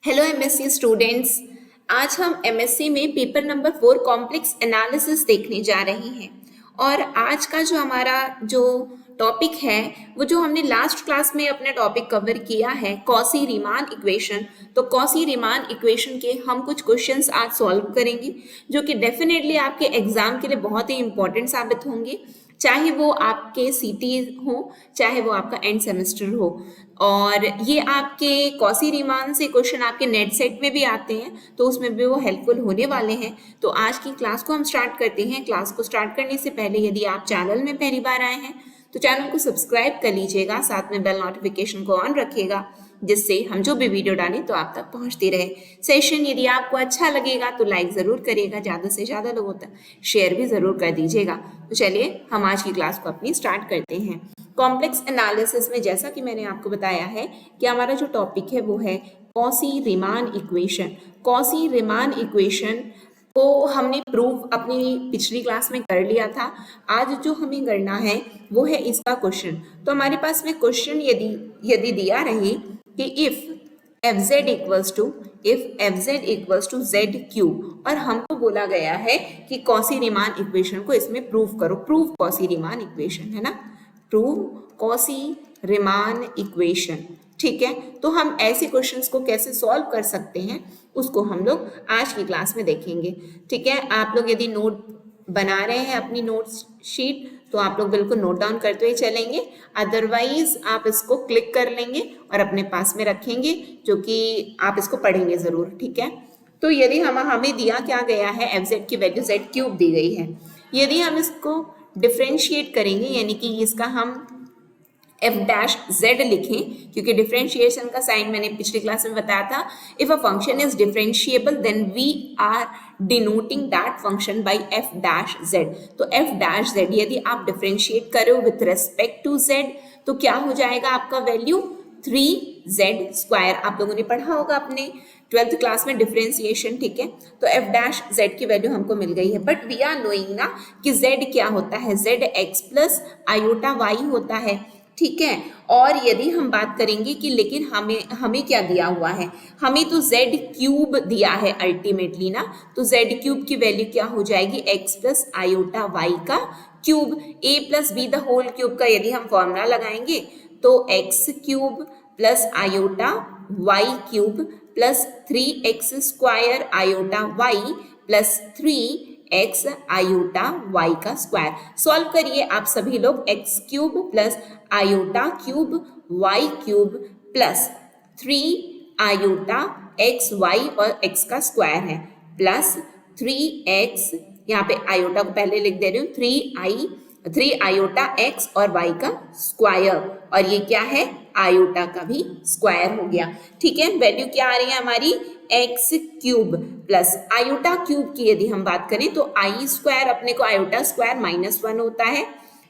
Hello MSc students. आज हम MSc में पेपर नंबर 4 कॉम्प्लेक्स एनालिसिस देखने जा रहे हैं। और आज का जो हमारा जो टॉपिक है वो जो हमने लास्ट क्लास में अपना टॉपिक कवर किया है कॉसी रीमान इक्वेशन। तो कॉसी रीमान इक्वेशन के हम कुछ क्वेश्चंस आज सॉल्व करेंगे जो कि डेफिनेटली आपके एग्जाम के लिए बहुत ही इंपॉर्टेंट साबित होंगे, चाहे वो आपके सीटी हो चाहे वो आपका एंड सेमेस्टर हो। और ये आपके कॉसी रीमान से क्वेश्चन आपके नेट सेट में भी आते हैं, तो उसमें भी वो हेल्पफुल होने वाले हैं। तो आज की क्लास को हम स्टार्ट करते हैं। क्लास को स्टार्ट करने से पहले यदि आप चैनल में पहली बार आए हैं तो चैनल को सब्सक्राइब कर लीजिएगा, साथ में बेल नोटिफिकेशन को ऑन रखिएगा जिससे हम जो भी वीडियो डालें तो आप तक पहुंचती रहे। सेशन यदि आपको अच्छा लगेगा तो लाइक ज़रूर करिएगा, ज़्यादा से ज़्यादा लोगों तक शेयर भी ज़रूर कर दीजिएगा। तो चलिए हम आज की क्लास को अपनी स्टार्ट करते हैं। कॉम्प्लेक्स एनालिसिस में जैसा कि मैंने आपको बताया है कि हमारा जो टॉपिक है वो है quasi Riemann equation. Quasi Riemann equation को हमने प्रूव अपनी पिछली क्लास में कर लिया था। आज जो हमें करना है वो है इसका क्वेश्चन। तो हमारे पास में क्वेश्चन यदि दिया रहे कि if f z equals to z q, और हमको बोला गया है कि कॉसी रीमान इक्वेशन को इसमें प्रूव करो। प्रूव कॉसी रीमान इक्वेशन है ना, प्रूव कॉसी रीमान इक्वेशन। ठीक है, तो हम ऐसे क्वेश्चंस को कैसे सॉल्व कर सकते हैं उसको हम लोग आज की क्लास में देखेंगे। ठीक है, आप लोग यदि नोट बना रहे हैं अपनी नोट शीट तो आप लोग बिल्कुल नोट डाउन करते हुए चलेंगे, अदरवाइज आप इसको क्लिक कर लेंगे और अपने पास में रखेंगे जो कि आप इसको पढ़ेंगे ज़रूर। ठीक है, तो यदि हमें दिया क्या गया है, एफ जेड की वैल्यू जेड क्यूब दी गई है। यदि हम इसको डिफ्रेंशिएट करेंगे यानी कि इसका हम एफ डैश जेड लिखें, क्योंकि डिफरेंशिएशन का साइन मैंने पिछली क्लास में बताया था। If a function is differentiable then we are denoting that function by f dash z. तो एफ डैश जेड यदि आप डिफरेंशिएट करो विथ रेस्पेक्ट टू जेड तो क्या हो जाएगा आपका वैल्यू 3z²। आप लोगों ने पढ़ा होगा अपने 12th क्लास में डिफरेंशिएशन। ठीक है, तो एफ डैश जेड की वैल्यू हमको मिल गई है। बट वी आर नोइंग ना कि जेड क्या होता है, z x plus iota y होता है। ठीक है, और यदि हम बात करेंगे कि लेकिन हमें क्या दिया हुआ है, हमें तो जेड क्यूब दिया है अल्टीमेटली ना, तो जेड क्यूब की वैल्यू क्या हो जाएगी, एक्स प्लस आयोटा वाई का cube. A plus b the whole cube का यदि हम फॉर्मूला लगाएंगे तो x cube plus iota y cube plus 3x² iota y plus 3x iota y का स्क्वायर। सॉल्व करिए आप सभी लोग। X cube plus iota cube y cube plus 3 iota x y और x का स्क्वायर है प्लस 3x, यहाँ पे आयोटा को पहले लिख दे रही हूँ, 3 आयोटा x और y का स्क्वायर, और ये क्या है, आयोटा का भी स्क्वायर हो गया। ठीक है, वैल्यू क्या आ रही है हमारी, x cube plus iota cube की यदि हम बात करें तो आई स्क्वायर, अपने को आयोटा स्क्वायर -1 होता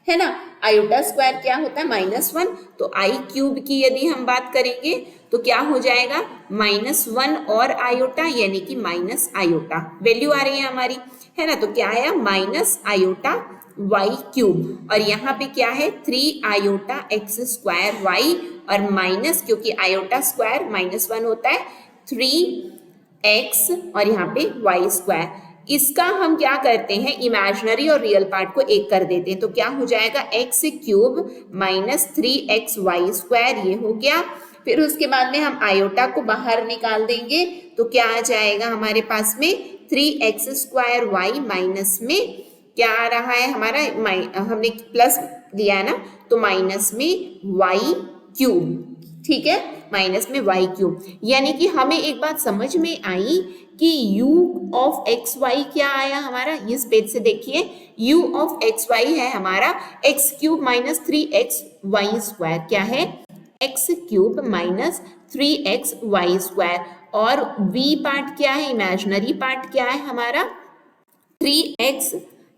है ना, आयोटा स्क्वायर क्या होता है -1। तो आई क्यूब की यदि हम बात करेंगे तो क्या हो जाएगा, -1 और आयोटा यानी कि माइनस आयोटा वैल्यू आ रही है हमारी, है ना। तो क्या आया, माइनस आयोटा वाई क्यूब, और यहाँ पे क्या है 3 आयोटा x² वाई, और माइनस क्योंकि आयोटा स्क्वायर -1 होता है 3x और यहाँ पे वाई स्क्वायर। इसका हम क्या करते हैं, इमेजिनरी और रियल पार्ट को एक कर देते हैं, तो क्या हो जाएगा एक्स क्यूब माइनस 3xy², ये हो गया। फिर उसके बाद में हम आयोटा को बाहर निकाल देंगे तो क्या आ जाएगा हमारे पास में 3x² माइनस में क्या आ रहा है हमारा, हमने प्लस दिया है ना, तो माइनस में वाई क्यूब। ठीक है, माइनस में वाई क्यूब, यानी कि हमें एक बात समझ में आई कि u ऑफ एक्स वाई क्या आया हमारा, इस पेज से देखिए, u ऑफ एक्स वाई है हमारा एक्स क्यूब माइनस 3xy² क्या है, एक्स क्यूब माइनस 3xy², और v पार्ट क्या है, इमेजिनरी पार्ट क्या है हमारा 3x,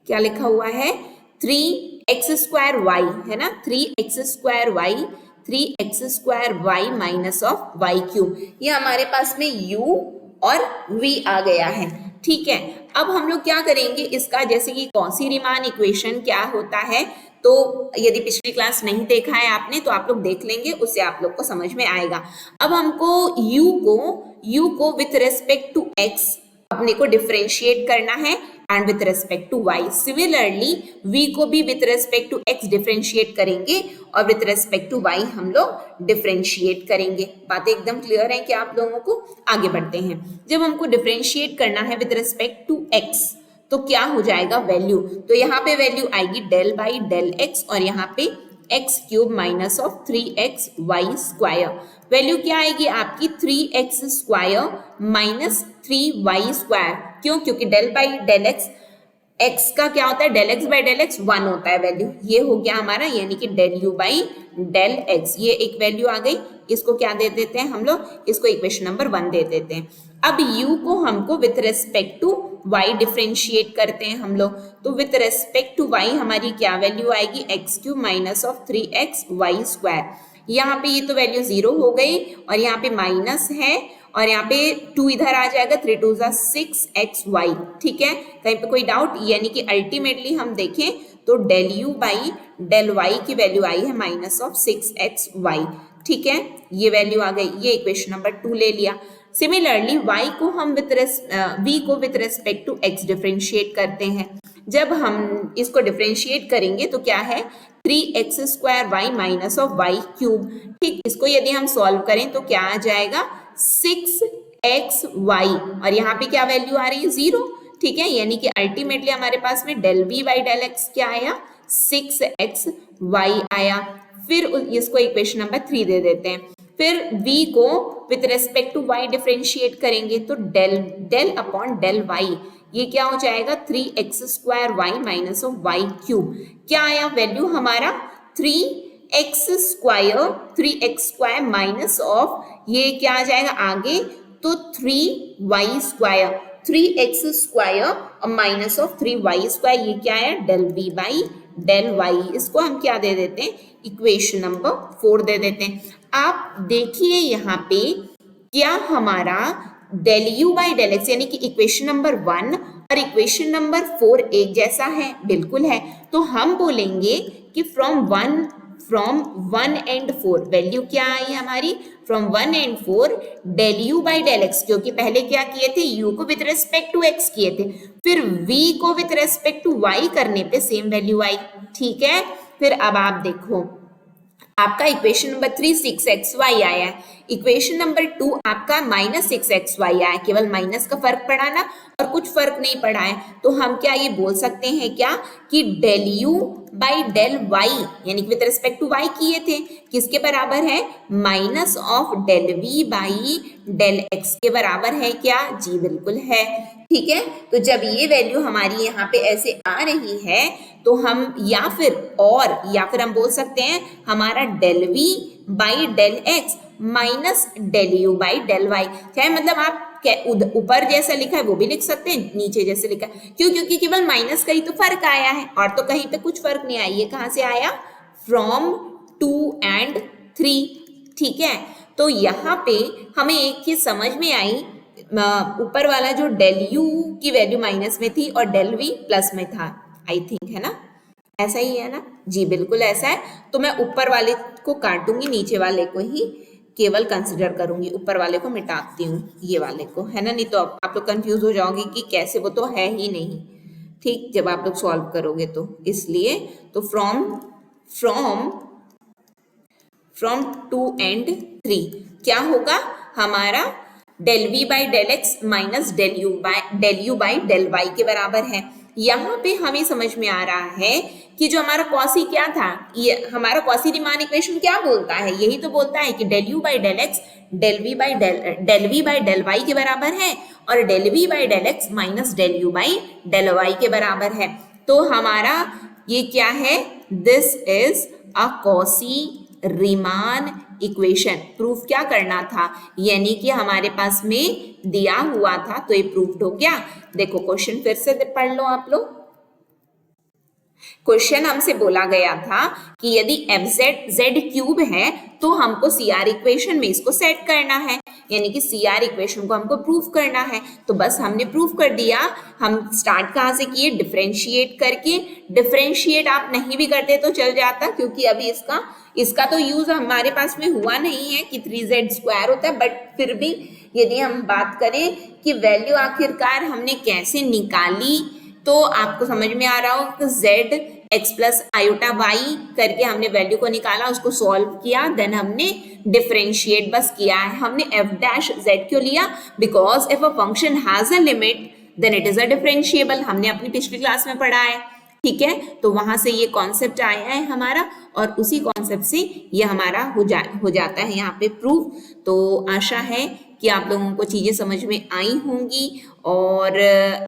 क्या लिखा हुआ है 3x² है ना, 3x² minus of Y cube, ये हमारे पास में u और v आ गया है। ठीक है, अब हम लोग क्या करेंगे इसका, जैसे कि कॉसी रीमान इक्वेशन क्या होता है, तो यदि पिछली क्लास नहीं देखा है आपने तो आप लोग देख लेंगे, उससे आप लोग को समझ में आएगा। अब हमको u को विथ रेस्पेक्ट टू x अपने को डिफरेंशिएट करना है and with respect to y। Similarly v को भी with respect to x differentiate करेंगे और विथ रेस्पेक्ट टू y हम लोग डिफरेंशिएट करेंगे। बातें एकदम क्लियर है क्या आप लोगों को? आगे बढ़ते हैं। जब हमको डिफरेंशिएट करना है विथ रेस्पेक्ट टू x तो क्या हो जाएगा वैल्यू, तो यहाँ पे वैल्यू आएगी डेल बाई डेल x और यहाँ पे x cube minus of 3x y square. Value क्या आएगी आपकी 3x square minus 3y square. क्यों? क्योंकि डेल बाई डेल x का क्या होता है, del x by del x 1 होता है वैल्यू। ये हो गया हमारा यानी कि del u by del x, ये एक वैल्यू आ गई। इसको क्या दे देते हैं हम लोग, इसको इक्वेशन नंबर 1 दे देते हैं। अब u को हमको with respect to y differentiate करते हैं हम लोग, तो विथ रेस्पेक्ट टू y हमारी क्या वैल्यू आएगी, x cube minus of 3x y square. यहाँ पे ये तो वैल्यू 0 हो गई और यहाँ पे माइनस है और यहाँ पे 2 इधर आ जाएगा, 3 2 6xy। ठीक है, कहीं पे कोई डाउट? यानी कि अल्टीमेटली हम देखें तो del u by del y की वैल्यू आई है माइनस ऑफ 6xy। ठीक है, ये वैल्यू आ गई, ये इक्वेशन नंबर 2 ले लिया। सिमिलरली y को हम v को with respect to x differentiate करते हैं। जब हम इसको डिफरेंशिएट करेंगे तो क्या है 3x square y minus of y cube. ठीक, इसको यदि हम सॉल्व करें तो क्या आ जाएगा 6xy और यहाँ पे क्या वैल्यू आ रही है 0। ठीक है, यानी कि अल्टीमेटली हमारे पास में del v by del x क्या आया 6xy आया। फिर इसको इक्वेशन नंबर 3 दे देते हैं। फिर v को with respect to y differentiate करेंगे तो डेल अपॉन डेल y, ये क्या हो जाएगा 3x square y minus of y cube. क्या आया वैल्यू हमारा 3x स्क्वायर माइनस ऑफ, ये क्या आ जाएगा आगे तो 3y स्क्वायर, 3x स्क्वायर और माइनस ऑफ 3y स्क्वायर, ये क्या है del v by del y। इसको हम क्या दे देते हैं, इक्वेशन नंबर 4 दे देते हैं। आप देखिए यहाँ पे क्या हमारा del u by del x यानी कि इक्वेशन नंबर 1 और इक्वेशन नंबर 4 एक जैसा है, बिल्कुल है। तो हम बोलेंगे कि फ्रॉम 1 एंड 4 वैल्यू क्या आई हमारी, from 1 and 4 del u by del x, क्योंकि पहले क्या किए थे u को विथ रेस्पेक्ट टू x किए थे, फिर v को विथ रेस्पेक्ट टू y करने पे सेम वैल्यू आई। ठीक है, फिर अब आप देखो आपका इक्वेशन नंबर 3 6xy आया है, इक्वेशन नंबर 2 आपका माइनस 6xy आया है, केवल माइनस का फर्क पड़ा ना और कुछ फर्क नहीं पड़ा है। तो हम क्या ये बोल सकते हैं क्या कि del u by del y यानी कि विथ रिस्पेक्ट टू y किए थे किसके बराबर है, minus of del v by del x के बराबर है क्या? जी बिल्कुल है। ठीक है, तो जब ये वैल्यू हमारी यहाँ पे ऐसे आ रही है तो हम या फिर हम बोल सकते हैं हमारा del v by del x minus del u by del y। चाहे मतलब आप ऊपर जैसा लिखा है वो भी लिख सकते हैं, नीचे जैसे लिखा है। क्यों? क्योंकि केवल माइनस का ही तो फर्क आया है और तो कहीं पे कुछ फर्क नहीं आया। ये कहाँ से आया? From 2 and 3। ठीक है, तो यहाँ पे हमें एक चीज समझ में आई, ऊपर वाला जो डेल u की वैल्यू माइनस में थी और डेल v प्लस में था, आई थिंक, है ना? ऐसा ही है ना? जी बिल्कुल ऐसा है। तो मैं ऊपर वाले को काटूंगी, नीचे वाले को ही केवल कंसिडर करूंगी, ऊपर वाले को मिटाती हूँ, ये वाले को, है ना? नहीं तो आप लोग कंफ्यूज हो जाओगे कि कैसे, वो तो है ही नहीं। ठीक, जब आप लोग सॉल्व करोगे तो इसलिए तो फ्रॉम 2 एंड 3 क्या होगा हमारा del v by del x minus del u by del y के बराबर है। यहाँ पे हमें समझ में आ रहा है कि जो हमारा कॉसी क्या था, ये हमारा कॉसी रीमान इक्वेशन क्या बोलता है, यही तो बोलता है कि del u by del x del v by del y के बराबर है और del v by del x minus del u by del y के बराबर है। तो हमारा ये क्या है, this is a Cauchy Riemann equation. Proof क्या करना था, यानी कि हमारे पास में दिया हुआ था तो ये प्रूफ हो गया। देखो क्वेश्चन फिर से पढ़ लो आप लोग। क्वेश्चन हमसे बोला गया था कि यदि एफ जेड क्यूब है तो हमको सीआर इक्वेशन में इसको सेट करना है। यानी कि CR इक्वेशन को हमको प्रूव करना है। तो बस हमने प्रूव कर दिया। हम स्टार्ट कहाँ से किए, डिफरेंशिएट करके। डिफरेंशिएट आप नहीं भी करते तो चल जाता, क्योंकि अभी इसका तो यूज हमारे पास में हुआ नहीं है कि 3z² होता है, बट फिर भी यदि हम बात करें कि वैल्यू आखिरकार हमने कैसे निकाली, तो आपको समझ में आ रहा हो कि z x plus iota y करके हमने वैल्यू को निकाला, उसको सॉल्व किया, देन हमने डिफरेंशिएट बस किया है। हमने f डैश z क्यों लिया, because if a function has a limit then it is a differentiable, हमने अपनी पिछली क्लास में पढ़ा है। ठीक है, तो वहां से ये कॉन्सेप्ट आया है हमारा, और उसी कॉन्सेप्ट से ये हमारा हो जाता है यहाँ पे प्रूफ। तो आशा है कि आप लोगों को चीजें समझ में आई होंगी, और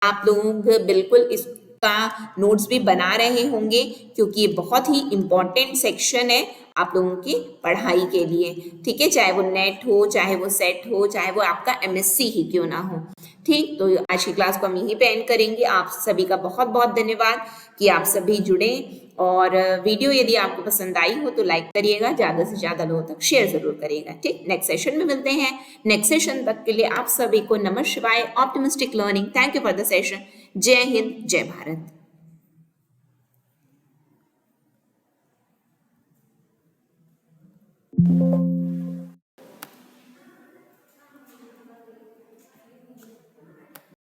आप लोग बिल्कुल इसका नोट्स भी बना रहे होंगे, क्योंकि ये बहुत ही इम्पोर्टेंट सेक्शन है आप लोगों की पढ़ाई के लिए। ठीक है, चाहे वो नेट हो, चाहे वो सेट हो, चाहे वो आपका MSc ही क्यों ना हो। ठीक, तो आज की क्लास को हम यहीं पे एंड करेंगे। आप सभी का बहुत बहुत धन्यवाद कि आप सभी जुड़े, और वीडियो यदि आपको पसंद आई हो तो लाइक करिएगा, ज़्यादा से ज़्यादा लोगों तक शेयर ज़रूर करिएगा। ठीक, नेक्स्ट सेशन में मिलते हैं। नेक्स्ट सेशन तक के लिए आप सभी को नमः शिवाय, optimistic learning. Thank you for the session. जय हिंद, जय भारत।